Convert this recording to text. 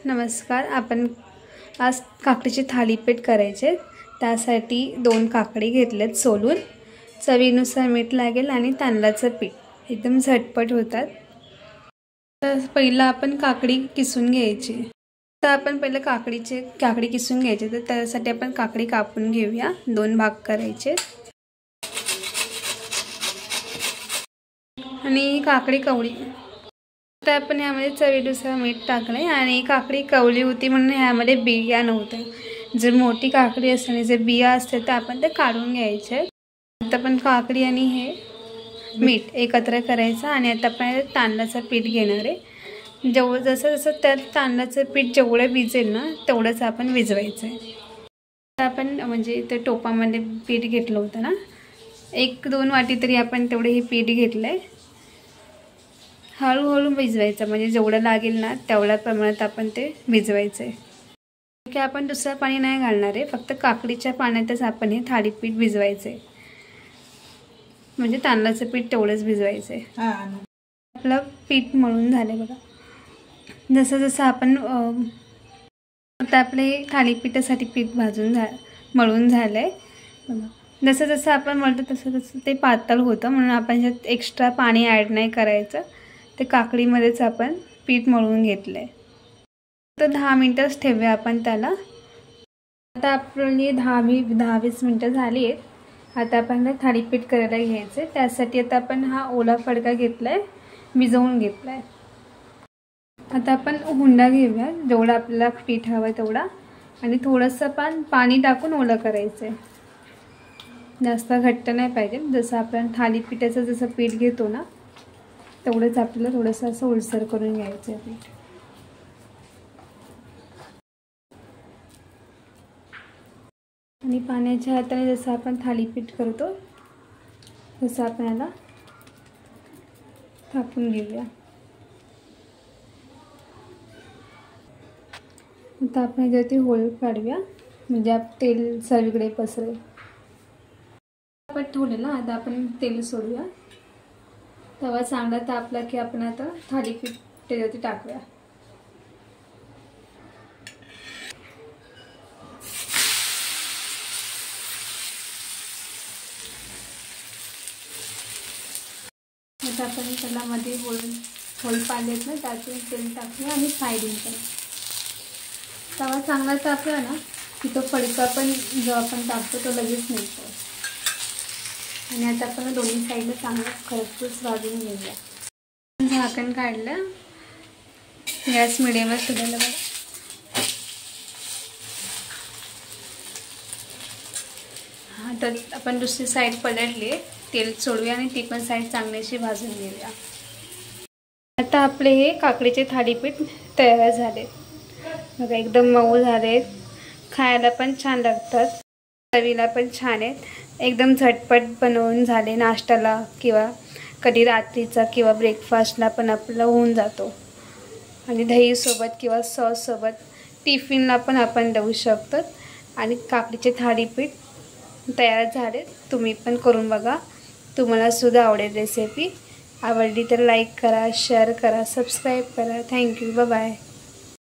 नमस्कार. आपण आज काकडीचे थालीपीठ करायचे. त्यासाठी 2 काकडी घेतलेत सोलून. चवीनुसार मीठ लागेल आणि तांदळाचं पीठ एकदम झटपट होतात. तर पहिला आपण काकडी किसून घ्यायची. तर आपण पहिलं काकडी किसून घ्यायची. तर त्यासाठी आपण काकडी कापून घेऊया. 2 भाग करायचे आणि काकडी कवळी. तर आपण यामध्ये चवीनुसार मीठ टाकले आणि काकडी कवली होती म्हणून ह्यामध्ये बिया नव्हत्या. जर मोठी काकडी असते जर बिया असते तर आपण ते काढून घ्यायचे. आता आपण काकडी आणि हे मीठ एकत्र करायचं आणि आता आपण तांदळाचं पीठ घेणार आहे. जसं त्यात तांदळाचं पीठ जेवढं भिजेल ना तेवढंच आपण भिजवायचं आहे. तर आपण म्हणजे ते टोपामध्ये पीठ घेतलं होतं ना, 1-2 वाटी तरी आपण तेवढं हे पीठ घेतलं आहे. हळूहळू भिजवायचं, म्हणजे जेवढं लागेल ना तेवढ्या प्रमाणात आपण ते भिजवायचं आहे. की आपण दुसरं पाणी नाही घालणार आहे, फक्त काकडीच्या पाण्यातच आपण हे थालीपीठ भिजवायचं आहे. म्हणजे तांदळाचं पीठ तेवढंच भिजवायचं आहे. आपलं पीठ मळून झालं बघा. जसं आपण आता आपले थालीपीठासाठी पीठ मळून झालं आहे बघा. जसं आपण मळतो तसं ते पातळ होतं, म्हणून आपण ह्यात एक्स्ट्रा पाणी ॲड नाही करायचं. ते काकडीमध्येच आपण पीठ मळून घेतलं आहे. तर 10 मिनटंच ठेवूया आपण त्याला. आता आपली 10-20 मिनटं झाली आहेत. आता आपण थालीपीठ करायला घ्यायचं आहे. त्यासाठी आता आपण हा ओला फडका घेतला आहे, भिजवून घेतला आहे. आता आपण हुंडा घेऊया, जेवढा आपल्याला पीठ हवं तेवढा, आणि थोडंसं पण पाणी टाकून ओलं करायचं आहे. जास्त घट्ट नाही पाहिजे. जसं आपण थालीपीठाचं जसं पीठ घेतो ना तेवढंच आपल्याला थोडंसं असं ओलसर करून घ्यायचं आहे पीठ. आणि पाण्याच्या हाताने जसं आपण थालीपीठ करतो तसं आपण याला थापून घेऊया. आता आपण याच्यावरती होल काढूया, म्हणजे तेल सर्वीकडे पसरेल. आपण ठेवलेलं, आता आपण तेल सोडूया. तवा चांगला तापला की आपण आता थालीपीठ त्याच्यावरती टाकूया. आता आपण त्याला मध्ये होल पाडलेत ना, त्यातून तेल टाकूया आणि साईडून पण. तवा चांगला तापला ना की तो फडका पण जो आपण टाकतो तो लगेच निघतो. आणि आता आपण दोन्ही साईडला चांगलं खरपूस भाजून घेऊया. झाकण काढलं, गॅस मिडियमवर ठेवलेलं बघा. आता आपण दुसरी साईड पलटली, तेल सोडूया आणि ती पण साईड चांगलीशी भाजून घेऊया. आता आपले हे काकडीचे थालीपीठ तयार झाले बघा. एकदम मऊ झाले, खायला पण छान लागतात, चवीला पण छान आहेत. एकदम झटपट बनवून झाले. नाश्त्याला किंवा कधी रात्रीचा किंवा ब्रेकफास्टला पण आपलं होऊन जातो. आणि दहीसोबत किंवा सॉससोबत टिफिनला पण आपण देऊ शकतो. आणि काकडीचे थालीपीठ तयार झाले. तुम्ही पण करून बघा, तुम्हाला सुद्धा आवडेल रेसिपी. आवडली तर लाईक करा, शेअर करा, सबस्क्राईब करा. थँक्यू. Bye bye.